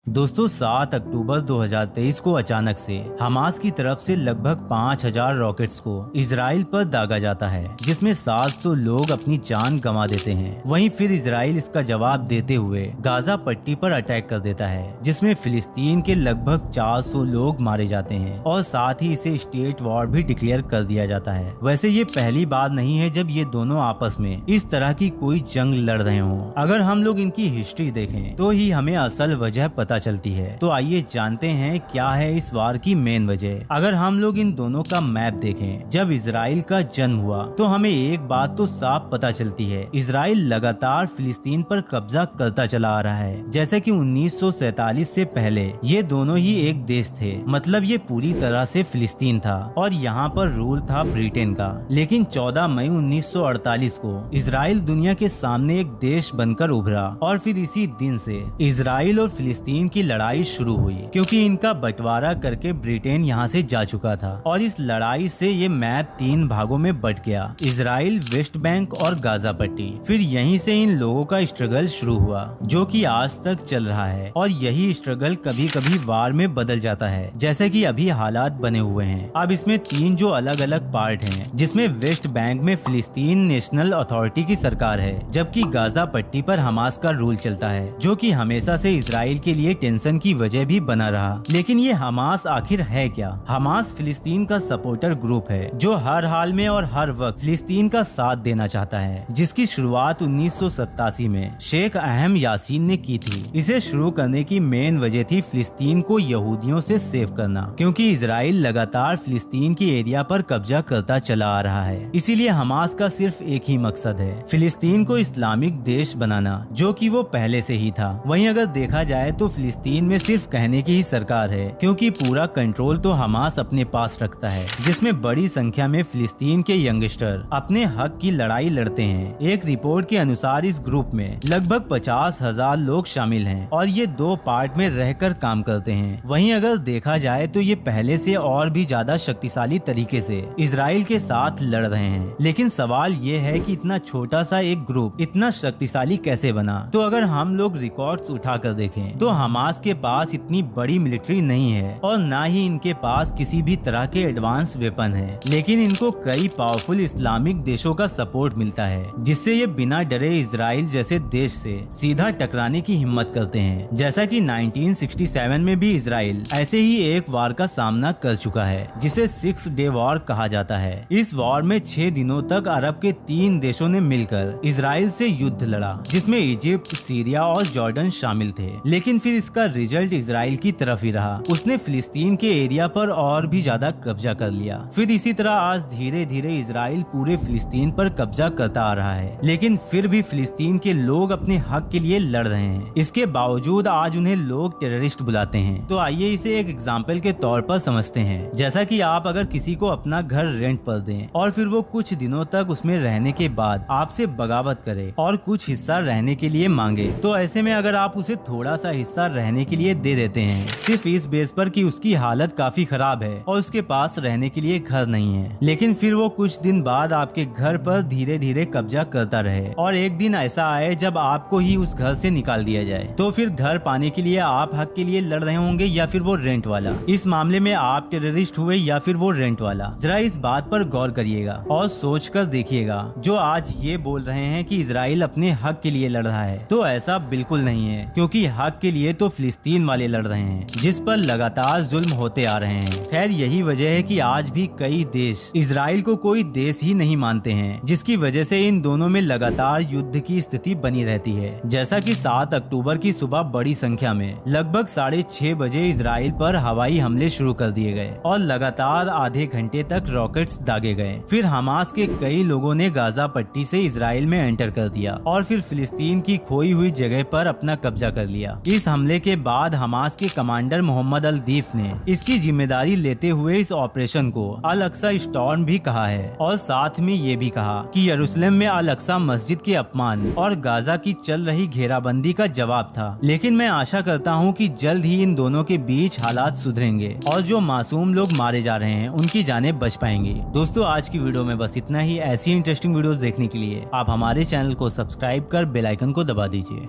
दोस्तों 7 अक्टूबर 2023 को अचानक से हमास की तरफ से लगभग 5000 रॉकेट्स को इजराइल पर दागा जाता है, जिसमें 700 लोग अपनी जान गंवा देते हैं। वहीं फिर इजराइल इसका जवाब देते हुए गाजा पट्टी पर अटैक कर देता है, जिसमें फिलिस्तीन के लगभग 400 लोग मारे जाते हैं और साथ ही इसे स्टेट वॉर भी डिक्लेयर कर दिया जाता है। वैसे ये पहली बार नहीं है जब ये दोनों आपस में इस तरह की कोई जंग लड़ रहे हों। अगर हम लोग इनकी हिस्ट्री देखें तो ही हमें असल वजह पता चलती है। तो आइए जानते हैं क्या है इस वार की मेन वजह। अगर हम लोग इन दोनों का मैप देखें, जब इजराइल का जन्म हुआ तो हमें एक बात तो साफ पता चलती है, इजराइल लगातार फिलिस्तीन पर कब्जा करता चला आ रहा है। जैसे कि 1947 से पहले ये दोनों ही एक देश थे, मतलब ये पूरी तरह से फिलिस्तीन था और यहाँ पर रूल था ब्रिटेन का। लेकिन 14 मई 1948 को इजराइल दुनिया के सामने एक देश बनकर उभरा और फिर इसी दिन से इजराइल और फिलिस्तीन की लड़ाई शुरू हुई, क्योंकि इनका बंटवारा करके ब्रिटेन यहाँ से जा चुका था। और इस लड़ाई से ये मैप 3 भागों में बट गया, इजराइल, वेस्ट बैंक और गाजा पट्टी। फिर यहीं से इन लोगों का स्ट्रगल शुरू हुआ, जो कि आज तक चल रहा है। और यही स्ट्रगल कभी कभी वार में बदल जाता है, जैसे कि अभी हालात बने हुए हैं। अब इसमें 3 जो अलग अलग पार्ट हैं, जिसमें वेस्ट बैंक में फिलिस्तीन नेशनल अथॉरिटी की सरकार है, जबकि गाजा पट्टी पर हमास का रूल चलता है, जो कि हमेशा से इजराइल के लिए टेंशन की वजह भी बना रहा। लेकिन ये हमास आखिर है क्या? हमास फिलिस्तीन का सपोर्टर ग्रुप है, जो हर हाल में और हर वक्त फिलिस्तीन का साथ देना चाहता है, जिसकी शुरुआत 1987 में शेख अहम यासीन ने की थी। इसे शुरू करने की मेन वजह थी फिलिस्तीन को यहूदियों से सेव करना, क्योंकि इजराइल लगातार फिलिस्तीन की एरिया पर कब्जा करता चला आ रहा है। इसीलिए हमास का सिर्फ एक ही मकसद है, फिलिस्तीन को इस्लामिक देश बनाना, जो कि वो पहले से ही था। वहीं अगर देखा जाए तो फिलिस्तीन में सिर्फ कहने की ही सरकार है, क्योंकि पूरा कंट्रोल तो हमास अपने पास रखता है, जिसमें बड़ी संख्या में फिलिस्तीन के यंगस्टर अपने हक की लड़ाई लड़ते हैं। एक रिपोर्ट के अनुसार इस ग्रुप में लगभग 50,000 लोग शामिल हैं और ये 2 पार्ट में रहकर काम करते हैं। वहीं अगर देखा जाए तो ये पहले से और भी ज्यादा शक्तिशाली तरीके से इजराइल के साथ लड़ रहे हैं। लेकिन सवाल ये है कि इतना छोटा सा एक ग्रुप इतना शक्तिशाली कैसे बना? तो अगर हम लोग रिकॉर्ड्स उठाकर देखें तो हमास के पास इतनी बड़ी मिलिट्री नहीं है और ना ही इनके पास किसी भी तरह के एडवांस वेपन है, लेकिन इनको कई पावरफुल इस्लामिक देशों का सपोर्ट मिलता है, जिससे ये बिना डरे इजराइल जैसे देश से सीधा टकराने की हिम्मत करते हैं। जैसा कि 1967 में भी इजराइल ऐसे ही एक वार का सामना कर चुका है, जिसे 6 डे वॉर कहा जाता है। इस वॉर में 6 दिनों तक अरब के 3 देशों ने मिलकर इजराइल से युद्ध लड़ा, जिसमें इजिप्ट, सीरिया और जॉर्डन शामिल थे। लेकिन फिर इसका रिजल्ट इजराइल की तरफ ही रहा, उसने फिलिस्तीन के एरिया पर और भी ज्यादा कब्जा कर लिया। फिर इसी तरह आज धीरे धीरे इजराइल पूरे फिलिस्तीन पर कब्जा करता आ रहा है, लेकिन फिर भी फिलिस्तीन के लोग अपने हक के लिए लड़ रहे हैं। इसके बावजूद आज उन्हें लोग टेररिस्ट बुलाते हैं। तो आइए इसे एक एग्जाम्पल के तौर पर समझते हैं। जैसा कि आप अगर किसी को अपना घर रेंट पर दें और फिर वो कुछ दिनों तक उसमें रहने के बाद आपसे बगावत करे और कुछ हिस्सा रहने के लिए मांगे, तो ऐसे में अगर आप उसे थोड़ा सा हिस्सा रहने के लिए दे देते हैं, सिर्फ इस बेस पर कि उसकी हालत काफी खराब है और उसके पास रहने के लिए घर नहीं है, लेकिन फिर वो कुछ दिन बाद आपके घर पर धीरे धीरे कब्जा करता रहे और एक दिन ऐसा आए जब आपको ही उस घर से निकाल दिया जाए, तो फिर घर पाने के लिए आप हक के लिए लड़ रहे होंगे या फिर वो रेंट वाला? इस मामले में आप टेररिस्ट हुए या फिर वो रेंट वाला? जरा इस बात पर गौर करिएगा और सोच कर देखिएगा। जो आज ये बोल रहे हैं कि इजराइल अपने हक के लिए लड़ रहा है, तो ऐसा बिल्कुल नहीं है, क्योंकि हक के लिए तो फिलिस्तीन वाले लड़ रहे हैं, जिस पर लगातार जुल्म होते आ रहे हैं। खैर यही वजह है कि आज भी कई देश इजराइल को कोई देश ही नहीं मानते हैं, जिसकी वजह से इन दोनों में लगातार युद्ध की स्थिति बनी रहती है। जैसा कि 7 अक्टूबर की सुबह बड़ी संख्या में लगभग 6:30 बजे इजराइल पर हवाई हमले शुरू कर दिए गए और लगातार आधे घंटे तक रॉकेट्स दागे गए। फिर हमास के कई लोगों ने गाजा पट्टी से इजराइल में एंटर कर दिया और फिर फिलिस्तीन की खोई हुई जगह पर अपना कब्जा कर लिया। इस हमले के बाद हमास के कमांडर मोहम्मद अल दीफ ने इसकी जिम्मेदारी लेते हुए इस ऑपरेशन को अल अक्सा स्टॉर्म भी कहा है और साथ में ये भी कहा कि यरूशलेम में अल अक्सा मस्जिद के अपमान और गाजा की चल रही घेराबंदी का जवाब था। लेकिन मैं आशा करता हूँ कि जल्द ही इन दोनों के बीच हालात सुधरेंगे और जो मासूम लोग मारे जा रहे हैं उनकी जानें बच पाएंगी। दोस्तों आज की वीडियो में बस इतना ही। ऐसी इंटरेस्टिंग वीडियोस देखने के लिए आप हमारे चैनल को सब्सक्राइब कर बेल आइकन को दबा दीजिए।